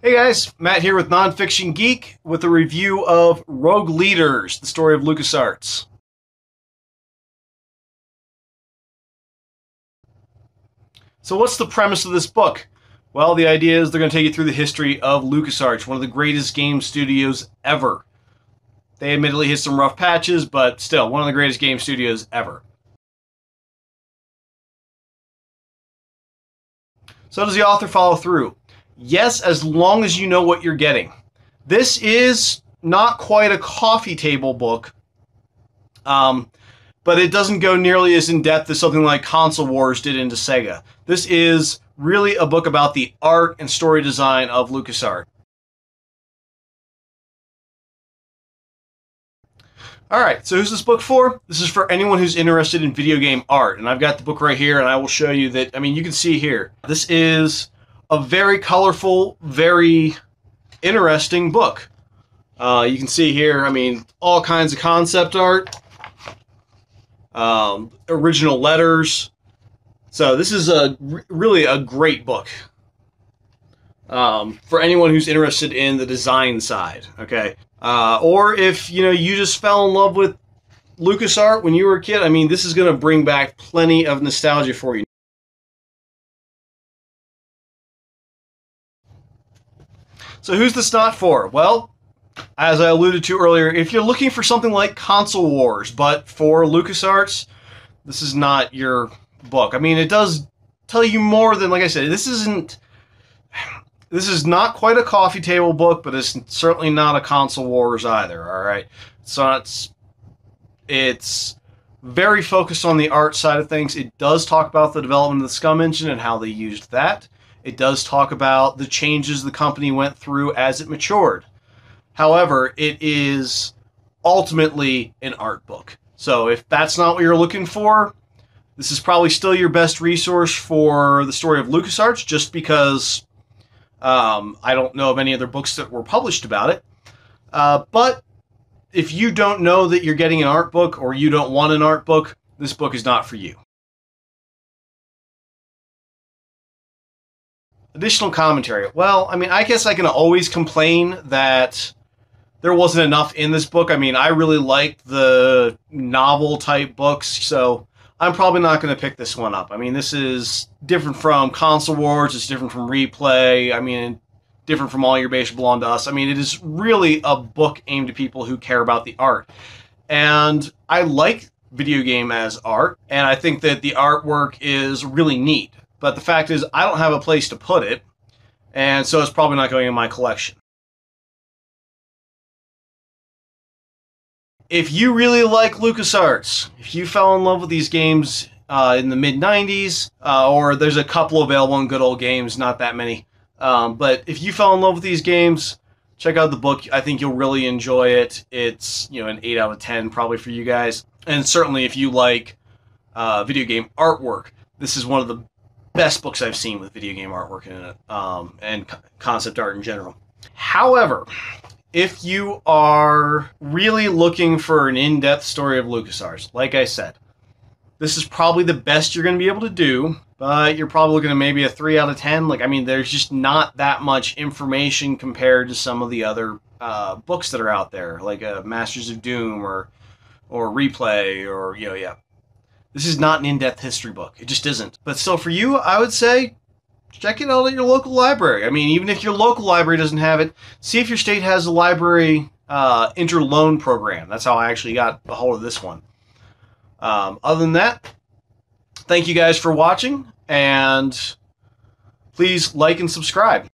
Hey guys, Matt here with Nonfiction Geek with a review of Rogue Leaders, the story of LucasArts. So what's the premise of this book? Well, the idea is they're going to take you through the history of LucasArts, one of the greatest game studios ever. They admittedly hit some rough patches, but still, one of the greatest game studios ever. So does the author follow through? Yes, as long as you know what you're getting. This is not quite a coffee table book, but it doesn't go nearly as in depth as something like Console Wars did into Sega. This is really a book about the art and story design of LucasArts. Alright, so who's this book for? This is for anyone who's interested in video game art, and I've got the book right here, and I will show you that, you can see here. This is a very colorful, very interesting book. You can see here, all kinds of concept art, original letters. So this is really a great book for anyone who's interested in the design side. Okay, or if you just fell in love with LucasArts when you were a kid, this is going to bring back plenty of nostalgia for you. So who's this not for? Well, as I alluded to earlier, if you're looking for something like Console Wars, but for LucasArts, this is not your book. It does tell you more than, like I said, this is not quite a coffee table book, but it's certainly not a Console Wars either, all right? So it's very focused on the art side of things. It does talk about the development of the Scum engine and how they used that. It does talk about the changes the company went through as it matured. However, it is ultimately an art book. So if that's not what you're looking for, this is probably still your best resource for the story of LucasArts, just because I don't know of any other books that were published about it. But if you don't know that you're getting an art book, or you don't want an art book, this book is not for you. Additional commentary. Well, I guess I can always complain that there wasn't enough in this book. I really liked the novel type books, so I'm probably not going to pick this one up. This is different from Console Wars, it's different from Replay, different from All Your Base Belong to Us. It is really a book aimed at people who care about the art. And I like video game as art, and I think that the artwork is really neat. But the fact is, I don't have a place to put it, and so it's probably not going in my collection. If you really like LucasArts, if you fell in love with these games in the mid-90s, or there's a couple available in Good Old Games, not that many, but if you fell in love with these games, check out the book. I think you'll really enjoy it. It's an 8 out of 10 probably for you guys. And certainly if you like video game artwork, this is one of the best books I've seen with video game artwork in it, and concept art in general. However, if you are really looking for an in-depth story of LucasArts, like I said, this is probably the best you're going to be able to do, but you're probably looking at maybe a 3 out of 10. There's just not that much information compared to some of the other books that are out there, like Masters of Doom or Replay, or, yeah. This is not an in-depth history book. It just isn't. But still, for you, I would say check it out at your local library. Even if your local library doesn't have it, see if your state has a library interloan program. That's how I actually got a hold of this one. Other than that, thank you guys for watching, and please like and subscribe.